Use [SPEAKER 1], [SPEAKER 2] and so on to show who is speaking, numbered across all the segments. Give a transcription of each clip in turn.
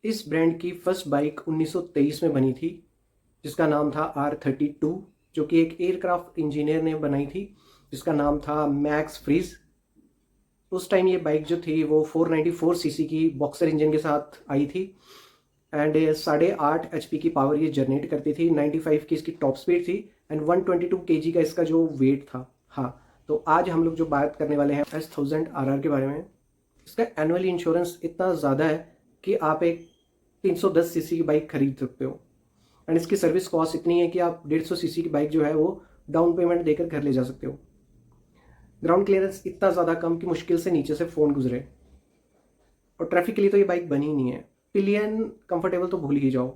[SPEAKER 1] इस ब्रांड की first bike 1923 में बनी थी, जिसका नाम था R32, जो कि एक एयरक्राफ्ट इंजीनियर ने बनाई थी, जिसका नाम था मैक्स फ्रीज। उस टाइम ये बाइक जो थी वो 494 सीसी की बॉक्सर इंजन के साथ आई थी एंड 8.5 HP की पावर ये जनरेट करती थी। 95 की इसकी टॉप स्पीड थी एंड 122 kg का इसका जो वेट था। हाँ, तो आज हम लोग जो बात करने वाले हैं S1000RR के बारे में। इसका एनुअल इंश्योरेंस इतना ज़्यादा है कि आप एक 310 सीसी की बाइक खरीद सकते हो एंड इसकी सर्विस कॉस्ट इतनी है कि आप 150 सीसी की बाइक जो है वो डाउन पेमेंट देकर घर ले जा सकते हो। ग्राउंड क्लियरेंस इतना ज़्यादा कम कि मुश्किल से नीचे से फ़ोन गुजरे, और ट्रैफिक के लिए तो ये बाइक बनी ही नहीं है। पिलियन कंफर्टेबल तो भूल ही जाओ,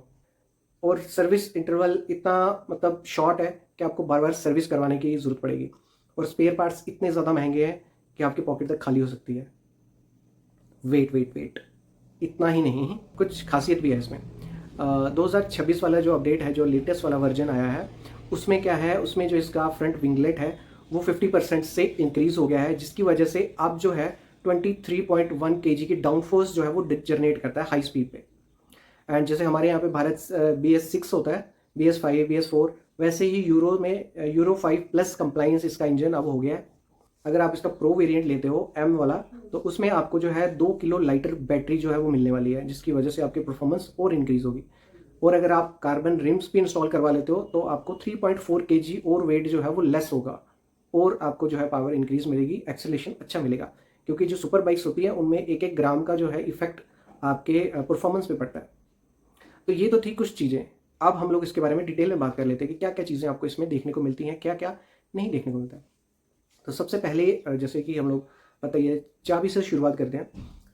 [SPEAKER 1] और सर्विस इंटरवल इतना मतलब शॉर्ट है कि आपको बार बार सर्विस करवाने की ज़रूरत पड़ेगी, और स्पेयर पार्ट्स इतने ज़्यादा महंगे हैं कि आपकी पॉकेट तक खाली हो सकती है। वेट वेट वेट, इतना ही नहीं, कुछ खासियत भी है इसमें। 2026 वाला जो अपडेट है, जो लेटेस्ट वाला वर्जन आया है, उसमें क्या है, उसमें जो इसका फ्रंट विंगलेट है वो 50% से इंक्रीज़ हो गया है, जिसकी वजह से अब जो है 23.1 kg की डाउन फोर्स जो है वो जनरेट करता है हाई स्पीड पे। एंड जैसे हमारे यहाँ पे भारत BS6 होता है, BS5, BS4, वैसे ही यूरो में यूरो 5+ कंप्लाइंस इसका इंजन अब हो गया है। अगर आप इसका प्रो वेरिएंट लेते हो M वाला, तो उसमें आपको जो है 2 किलो लाइटर बैटरी जो है वो मिलने वाली है, जिसकी वजह से आपकी परफॉर्मेंस और इंक्रीज होगी। और अगर आप कार्बन रिम्स भी इंस्टॉल करवा लेते हो तो आपको 3.4 kg और वेट जो है वो लेस होगा, और आपको जो है पावर इंक्रीज मिलेगी, एक्सेलेरेशन अच्छा मिलेगा, क्योंकि जो सुपर बाइक्स होती है उनमें एक एक ग्राम का जो है इफेक्ट आपके परफॉर्मेंस पे पड़ता है। तो ये तो थी कुछ चीज़ें। अब हम लोग इसके बारे में डिटेल में बात कर लेते हैं कि क्या क्या चीज़ें आपको इसमें देखने को मिलती हैं, क्या क्या नहीं देखने को मिलता है। तो सबसे पहले जैसे कि हम लोग पता ही है, चाबी से शुरुआत करते हैं।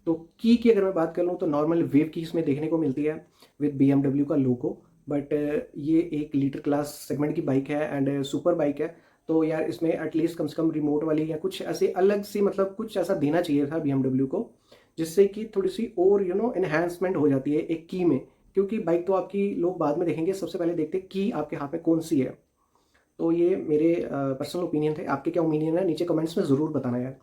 [SPEAKER 1] तो की अगर मैं बात कर लूँ तो नॉर्मल वेव की इसमें देखने को मिलती है विद BMW का लोगो, बट ये एक लीटर क्लास सेगमेंट की बाइक है एंड सुपर बाइक है, तो यार इसमें एटलीस्ट कम से कम रिमोट वाली या कुछ ऐसे अलग सी, मतलब कुछ ऐसा देना चाहिए था BMW को, जिससे कि थोड़ी सी और एनहेंसमेंट हो जाती है एक की में। क्योंकि बाइक तो आपकी लोग बाद में देखेंगे, सबसे पहले देखते हैं की आपके हाथ में कौन सी है। तो ये मेरे पर्सनल ओपिनियन थे, आपके क्या ओपिनियन है नीचे कमेंट्स में ज़रूर बताना यार।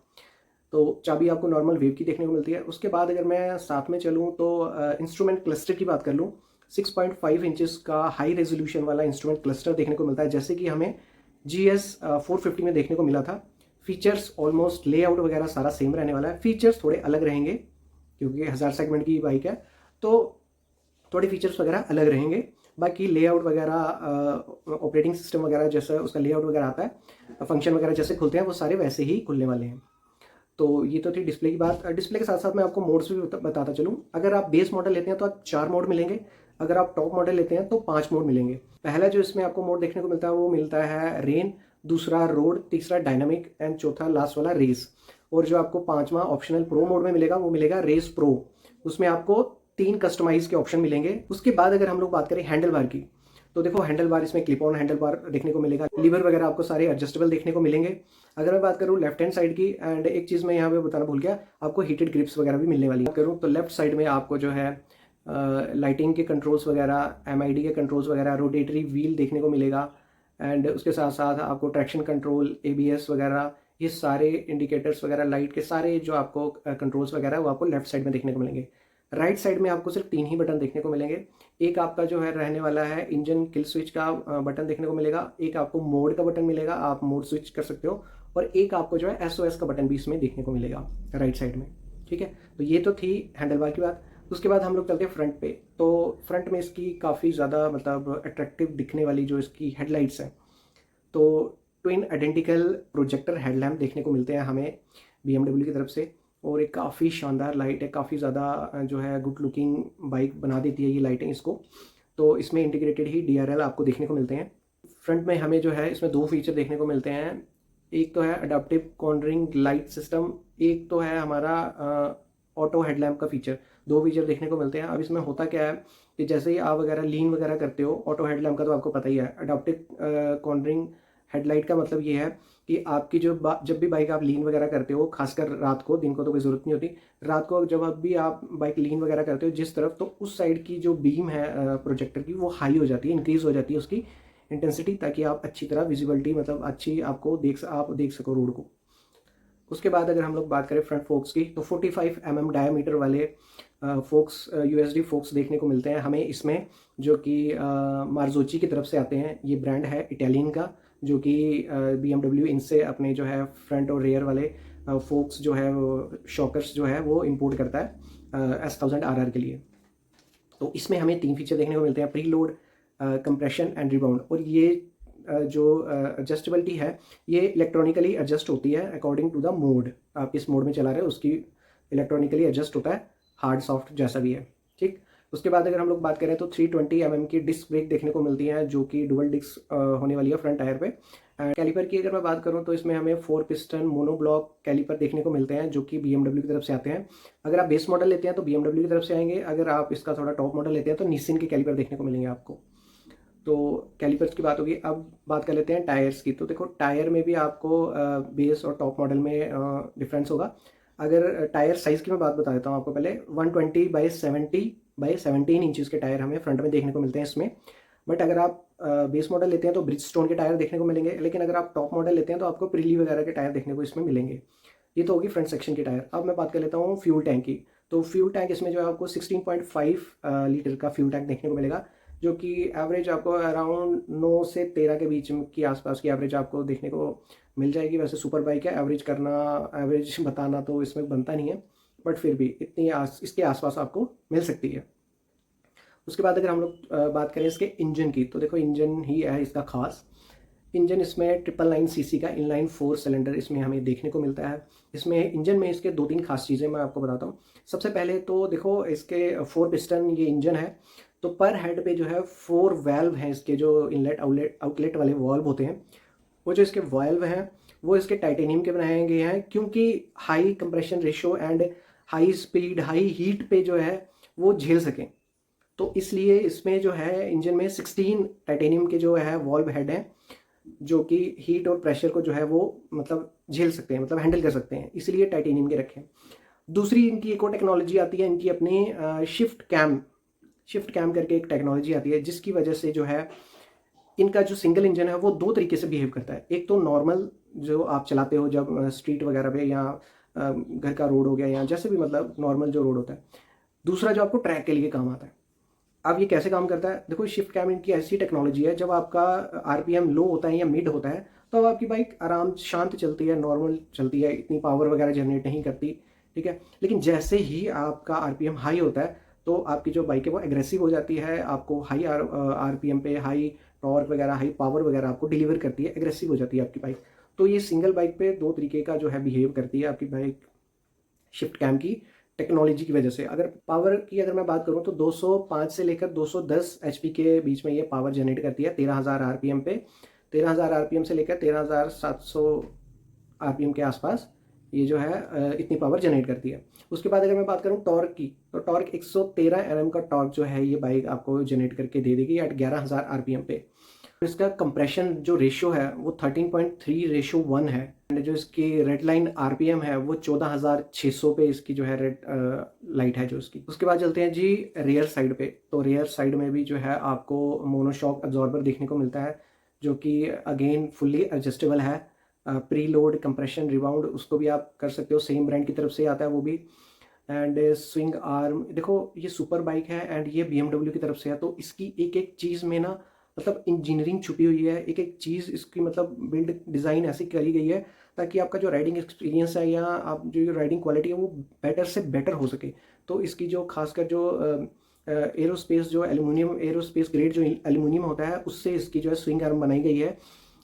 [SPEAKER 1] तो चाबी आपको नॉर्मल वेव की देखने को मिलती है। उसके बाद अगर मैं साथ में चलूँ तो इंस्ट्रूमेंट क्लस्टर की बात कर लूँ, 6.5 इंचेस का हाई रेजोल्यूशन वाला इंस्ट्रूमेंट क्लस्टर देखने को मिलता है, जैसे कि हमें GS 450 में देखने को मिला था। फीचर्स ऑलमोस्ट, लेआउट वगैरह सारा सेम रहने वाला है, फीचर्स थोड़े अलग रहेंगे क्योंकि 1000 सेगमेंट की बाइक है, तो थोड़े फीचर्स वगैरह अलग रहेंगे। बाकी लेआउट वगैरह, ऑपरेटिंग सिस्टम वगैरह जैसा उसका लेआउट वगैरह आता है, फंक्शन वगैरह जैसे खुलते हैं वो सारे वैसे ही खुलने वाले हैं। तो ये तो थी डिस्प्ले की बात। डिस्प्ले के साथ साथ मैं आपको मोड्स भी बताता चलूँ। अगर आप बेस मॉडल लेते हैं तो आप 4 मोड मिलेंगे, अगर आप टॉप मॉडल लेते हैं तो 5 मोड मिलेंगे। पहला जो इसमें आपको मोड देखने को मिलता है वो मिलता है रेन, दूसरा रोड, तीसरा डायनामिक एंड चौथा लास्ट वाला रेस। और जो आपको पांचवा ऑप्शनल प्रो मोड में मिलेगा वो मिलेगा रेस प्रो। उसमें आपको 3 कस्टमाइज के ऑप्शन मिलेंगे। उसके बाद अगर हम लोग बात करें हैंडल बार की, तो देखो हैंडल बार इसमें क्लिप ऑन हैंडल बार देखने को मिलेगा, लीवर वगैरह आपको सारे एडजस्टेबल देखने को मिलेंगे। अगर मैं बात करूँ लेफ्ट हैंड साइड की, एंड एक चीज़ मैं यहाँ पे बताना भूल गया, आपको हीटेड ग्रिप्स वगैरह भी मिलने वाली है। करूँ तो लेफ्ट साइड में आपको जो है लाइटिंग के कंट्रोल्स वगैरह, MID के कंट्रोल्स वगैरह, रोटेटरी व्हील देखने को मिलेगा, एंड उसके साथ साथ आपको ट्रैक्शन कंट्रोल, ABS वगैरह, ये सारे इंडिकेटर्स वगैरह, लाइट के सारे जो आपको कंट्रोल्स वगैरह वो आपको लेफ्ट साइड में देखने को मिलेंगे। राइट साइड में आपको सिर्फ 3 ही बटन देखने को मिलेंगे। एक आपका जो है रहने वाला है इंजन किल स्विच का बटन देखने को मिलेगा, एक आपको मोड का बटन मिलेगा, आप मोड स्विच कर सकते हो, और एक आपको जो है SOS का बटन भी इसमें देखने को मिलेगा राइट साइड में। ठीक है, तो ये तो थी हैंडल बार की बात। उसके बाद हम लोग चलते हैं फ्रंट पे। तो फ्रंट में इसकी काफ़ी ज़्यादा मतलब अट्रैक्टिव दिखने वाली जो इसकी हेडलाइट्स हैं, तो ट्विन आइडेंटिकल प्रोजेक्टर हेडलैम्प देखने को मिलते हैं हमें BMW की तरफ से, और एक काफ़ी शानदार लाइट है, काफ़ी ज़्यादा जो है गुड लुकिंग बाइक बना देती है ये लाइटिंग इसको। तो इसमें इंटीग्रेटेड ही DRL आपको देखने को मिलते हैं। फ्रंट में हमें जो है इसमें 2 फीचर देखने को मिलते हैं। एक तो है अडेप्टिव कॉर्नरिंग लाइट सिस्टम, एक तो है हमारा ऑटो हेडलैम्प का फीचर। 2 फीचर देखने को मिलते हैं। अब इसमें होता क्या है कि जैसे ही आप वगैरह लीन वगैरह करते हो, ऑटो हेडलैम्प का तो आपको पता ही है, अडेप्टिव कॉर्नरिंग हेडलाइट का मतलब ये है कि आपकी जब भी बाइक आप लीन वगैरह करते हो, खासकर रात को, दिन को तो कोई ज़रूरत नहीं होती, रात को जब भी आप बाइक लीन वगैरह करते हो जिस तरफ, तो उस साइड की जो बीम है प्रोजेक्टर की वो हाई हो जाती है, इंक्रीज हो जाती है उसकी इंटेंसिटी, ताकि आप अच्छी तरह विजिबिलिटी, मतलब अच्छी आपको आप देख सको रोड को। उसके बाद अगर हम लोग बात करें फ्रंट फोक्स की, तो 45 mm डायमीटर वाले फोक्स यूएसडी फोक्स देखने को मिलते हैं हमें इसमें, जो कि मार्जोची की तरफ से आते हैं। ये ब्रांड है इटालियन का, जो कि BMW इनसे अपने जो है फ्रंट और रेयर वाले फोक्स जो है वो शॉकर्स जो है वो इंपोर्ट करता है S1000RR के लिए। तो इसमें हमें 3 फीचर देखने को मिलते हैं, pre load, compression and rebound. और ये जो एडजस्टेबिलिटी है ये इलेक्ट्रॉनिकली एडजस्ट होती है अकॉर्डिंग टू द मोड। आप किस मोड में चला रहे हो उसकी इलेक्ट्रॉनिकली एडजस्ट होता है, हार्ड सॉफ्ट जैसा भी है, ठीक। उसके बाद अगर हम लोग बात करें तो 320 mm की डिस्क ब्रेक देखने को मिलती है, जो कि डुअल डिस्क होने वाली है फ्रंट टायर पे। कैलिपर की अगर मैं बात करूं तो इसमें हमें 4 पिस्टन मोनोब्लॉक कैलिपर देखने को मिलते हैं, जो कि BMW की तरफ से आते हैं। अगर आप बेस मॉडल लेते हैं तो BMW की तरफ से आएंगे, अगर आप इसका थोड़ा टॉप मॉडल लेते हैं तो निसिन के कैलिपर देखने को मिलेंगे आपको। तो कैलिपर्स की बात होगी। अब बात कर लेते हैं टायर्स की। तो देखो टायर में भी आपको बेस और टॉप मॉडल में डिफरेंस होगा। अगर टायर साइज़ की मैं बात बता देता हूँ आपको पहले, 120/70/17 इंचज़ के टायर हमें फ्रंट में देखने को मिलते हैं इसमें। बट अगर आप बेस मॉडल लेते हैं तो ब्रिजस्टोन के टायर देखने को मिलेंगे, लेकिन अगर आप टॉप मॉडल लेते हैं तो आपको प्रिली वगैरह के टायर देखने को इसमें मिलेंगे। ये तो होगी फ्रंट सेक्शन के टायर। अब मैं बात कर लेता हूँ फ्यूल टैंक की। तो फ्यूल टैंक इसमें जो है आपको 16.5 लीटर का फ्यूल टैंक देखने को मिलेगा, जो कि एवरेज आपको अराउंड 9 से 13 के बीच की आसपास की एवरेज आपको देखने को मिल जाएगी। वैसे सुपर बाइक है, एवरेज करना, एवरेज बताना तो इसमें बनता नहीं है, बट फिर भी इतनी इसके आसपास आपको मिल सकती है। उसके बाद अगर हम लोग बात करें इसके इंजन की, तो देखो इंजन ही है इसका खास। इंजन इसमें 999 सीसी का इनलाइन 4 सिलेंडर इसमें हमें देखने को मिलता है। इसमें इंजन में इसके 2-3 खास चीज़ें मैं आपको बताता हूँ। सबसे पहले तो देखो इसके 4 पिस्टन ये इंजन है, तो पर हेड पे जो है 4 वाल्व हैं इसके, जो इनलेट आउटलेट वाले वाल्व होते हैं। वो जो इसके वाल्व हैं वो इसके टाइटेनियम के बनाए गए हैं, क्योंकि high compression ratio and high speed high heat पे जो है वो झेल सकें। तो इसलिए इसमें जो है इंजन में 16 टाइटेनियम के जो है वाल्व हेड हैं, जो कि हीट और प्रेशर को जो है वो मतलब झेल सकते हैं, मतलब हैंडल कर सकते हैं, इसलिए टाइटेनियम के रखे हैं। दूसरी इनकी एक और टेक्नोलॉजी आती है, इनकी अपनी शिफ्ट कैम करके एक टेक्नोलॉजी आती है, जिसकी वजह से जो है इनका जो सिंगल इंजन है वो 2 तरीके से बिहेव करता है। एक तो नॉर्मल जो आप चलाते हो जब स्ट्रीट वगैरह पे, या घर का रोड हो गया, या जैसे भी मतलब नॉर्मल जो रोड होता है। दूसरा जो आपको ट्रैक के लिए काम आता है। अब ये कैसे काम करता है, देखो शिफ्ट कैम इनकी ऐसी टेक्नोलॉजी है, जब आपका RPM लो होता है या मिड होता है तो अब आपकी बाइक आराम शांत चलती है, नॉर्मल चलती है, इतनी पावर वगैरह जनरेट नहीं करती, ठीक है। लेकिन जैसे ही आपका RPM हाई होता है तो आपकी जो बाइक है वो एग्रेसिव हो जाती है, आपको हाई RPM पे हाई टॉर्क वगैरह, हाई पावर वगैरह आपको डिलीवर करती है, एग्रेसिव हो जाती है आपकी बाइक। तो ये सिंगल बाइक पे 2 तरीके का जो है बिहेव करती है आपकी बाइक शिफ्ट कैम की टेक्नोलॉजी की वजह से। अगर पावर की अगर मैं बात करूं तो 205 से लेकर 210 HP के बीच में ये पावर जनरेट करती है 13,000 RPM पे। 13,000 RPM से लेकर 13,700 RPM के आसपास ये जो है इतनी पावर जनरेट करती है। उसके बाद अगर मैं बात करूं टॉर्क की, तो टॉर्क 113 Nm का टॉर्क जो है ये बाइक आपको जनरेट करके दे देगी एट 11,000 RPM पे। इसका कंप्रेशन जो रेशियो है वो 13.3:1 है, एंड जो इसकी रेड लाइन RPM है वो 14,600 पे इसकी जो है रेड लाइट है जो इसकी। उसके बाद चलते हैं जी रियर साइड पे। तो रियर साइड में भी जो है आपको मोनोशॉक अब्जॉर्बर देखने को मिलता है, जो कि अगेन फुल्ली एडजस्टेबल है। प्री लोड कंप्रेशन रिबाउंड उसको भी आप कर सकते हो, सेम ब्रांड की तरफ से आता है वो भी। एंड स्विंग आर्म, देखो ये सुपर बाइक है एंड ये BMW की तरफ से है, तो इसकी एक एक चीज़ में ना मतलब इंजीनियरिंग छुपी हुई है, एक एक चीज़ इसकी मतलब बिल्ड डिज़ाइन ऐसी करी गई है ताकि आपका जो राइडिंग एक्सपीरियंस है या आप जो राइडिंग क्वालिटी है वो बेटर से बेटर हो सके। तो इसकी जो खासकर जो एरोस्पेस जो एल्यूमिनियम एरोस्पेस ग्रेड जो एल्यूमिनियम होता है उससे इसकी जो है स्विंग आर्म बनाई गई है,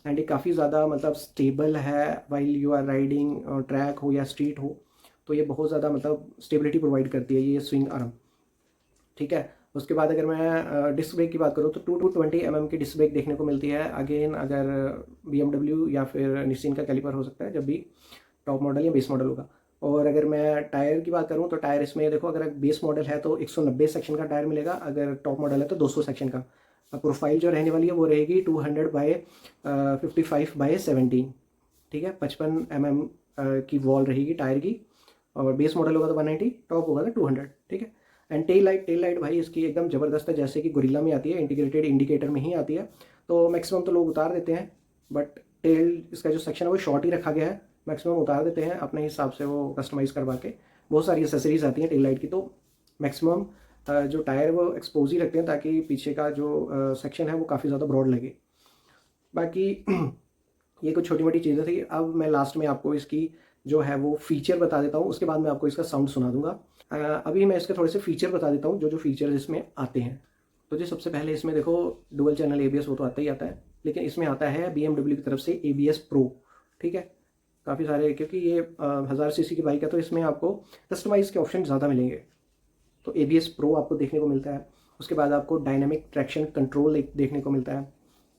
[SPEAKER 1] एंड ये काफ़ी ज़्यादा मतलब स्टेबल है while you are riding, track हो या स्ट्रीट हो, तो ये बहुत ज़्यादा मतलब स्टेबिलिटी प्रोवाइड करती है ये स्विंग आर्म, ठीक है। उसके बाद अगर मैं डिस्क ब्रेक की बात करूँ तो 220 mm की डिस्क ब्रेक देखने को मिलती है। अगेन अगर BMW या फिर निसिन का कैलिपर हो सकता है जब भी टॉप मॉडल या बेस मॉडल होगा। और अगर मैं टायर की बात करूँ तो टायर इसमें देखो, अगर बेस मॉडल है तो 190 सेक्शन का टायर मिलेगा, अगर टॉप मॉडल है तो 200 सेक्शन का। प्रोफाइल जो रहने वाली है वो रहेगी 200/55/17, ठीक है। 55 mm की वॉल रहेगी टायर की, और बेस मॉडल होगा तो 190, टॉप होगा तो 200, ठीक है। एंड टेल लाइट भाई इसकी एकदम ज़बरदस्त है, जैसे कि गोरिल्ला में आती है, इंटीग्रेटेड इंडिकेटर में ही आती है। तो मैक्सिमम तो लोग उतार देते हैं, बट टेल इसका जो सेक्शन है वो शॉर्ट ही रखा गया है, मैक्सिमम उतार देते हैं अपने हिसाब से वो कस्टमाइज़ करवा के। बहुत सारी एसेसरीज आती हैं टेल लाइट की, तो मैक्सिमम जो टायर वो एक्सपोज ही रखते हैं ताकि पीछे का जो सेक्शन है वो काफ़ी ज़्यादा ब्रॉड लगे। बाकी ये कुछ छोटी मोटी चीज़ें थी। अब मैं लास्ट में आपको इसकी जो है वो फ़ीचर बता देता हूँ, उसके बाद मैं आपको इसका साउंड सुना दूँगा। अभी मैं इसके थोड़े से फ़ीचर बता देता हूँ, जो फीचर्स इसमें आते हैं। तो जी सबसे पहले इसमें देखो डुअल चैनल ABS वो तो आता ही आता है, लेकिन इसमें आता है BMW की तरफ से ABS Pro, ठीक है। काफ़ी सारे, क्योंकि ये 1000 सीसी की बाइक है तो इसमें आपको कस्टमाइज़ के ऑप्शन ज़्यादा मिलेंगे। तो ABS Pro आपको देखने को मिलता है। उसके बाद आपको डायनेमिक ट्रैक्शन कंट्रोल एक देखने को मिलता है।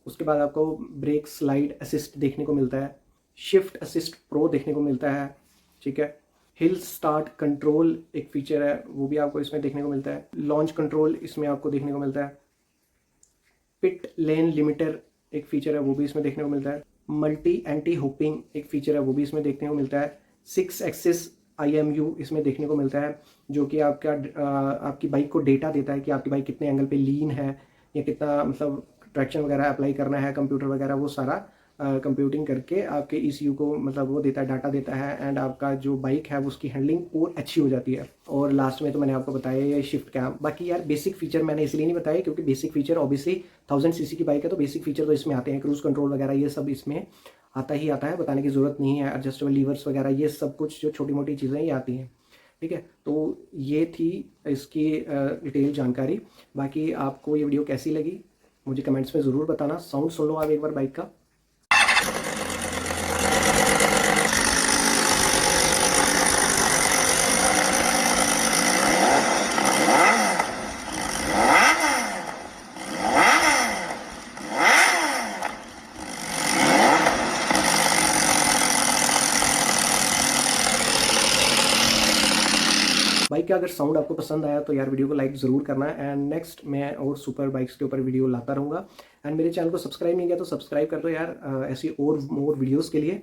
[SPEAKER 1] उसके बाद आपको ब्रेक स्लाइड असिस्ट देखने को मिलता है। शिफ्ट असिस्ट प्रो देखने को मिलता है, ठीक है। हिल स्टार्ट कंट्रोल एक फीचर है, वो भी आपको इसमें देखने को मिलता है। लॉन्च कंट्रोल इसमें आपको देखने को मिलता है। पिट लेन लिमिटर एक फीचर है, वो भी इसमें देखने को मिलता है। मल्टी एंटी हुपिंग एक फीचर है, वो भी इसमें देखने को मिलता है। 6 एक्सिस IMU इसमें देखने को मिलता है, जो कि आपकी बाइक को डेटा देता है कि आपकी बाइक कितने एंगल पे लीन है या कितना मतलब ट्रैक्शन वगैरह अप्लाई करना है, कंप्यूटर वगैरह वो सारा कंप्यूटिंग करके आपके ECU को मतलब वो देता है, डाटा देता है, एंड आपका जो बाइक है वो उसकी हैंडलिंग और अच्छी हो जाती है। और लास्ट में तो मैंने आपको बताया ये शिफ्ट कैम। बाकी यार बेसिक फीचर मैंने इसलिए नहीं बताया क्योंकि बेसिक फीचर ऑब्वियसली 1000 सीसी की बाइक है तो बेसिक फीचर तो इसमें आते हैं। क्रूज कंट्रोल वगैरह ये सब इसमें आता ही आता है, बताने की ज़रूरत नहीं है। एडजस्टेबल लीवर्स वगैरह ये सब कुछ जो छोटी मोटी चीज़ें ये आती हैं, ठीक है। तो ये थी इसकी डिटेल जानकारी। बाकी आपको ये वीडियो कैसी लगी मुझे कमेंट्स में ज़रूर बताना। साउंड सुन लो आप एक बार बाइक का। बाइक का अगर साउंड आपको पसंद आया तो यार वीडियो को लाइक ज़रूर करना। एंड नेक्स्ट मैं और सुपर बाइक्स के ऊपर वीडियो लाता रहूँगा। एंड मेरे चैनल को सब्सक्राइब नहीं किया तो सब्सक्राइब कर दो यार, ऐसी और मोर वीडियोज़ के लिए।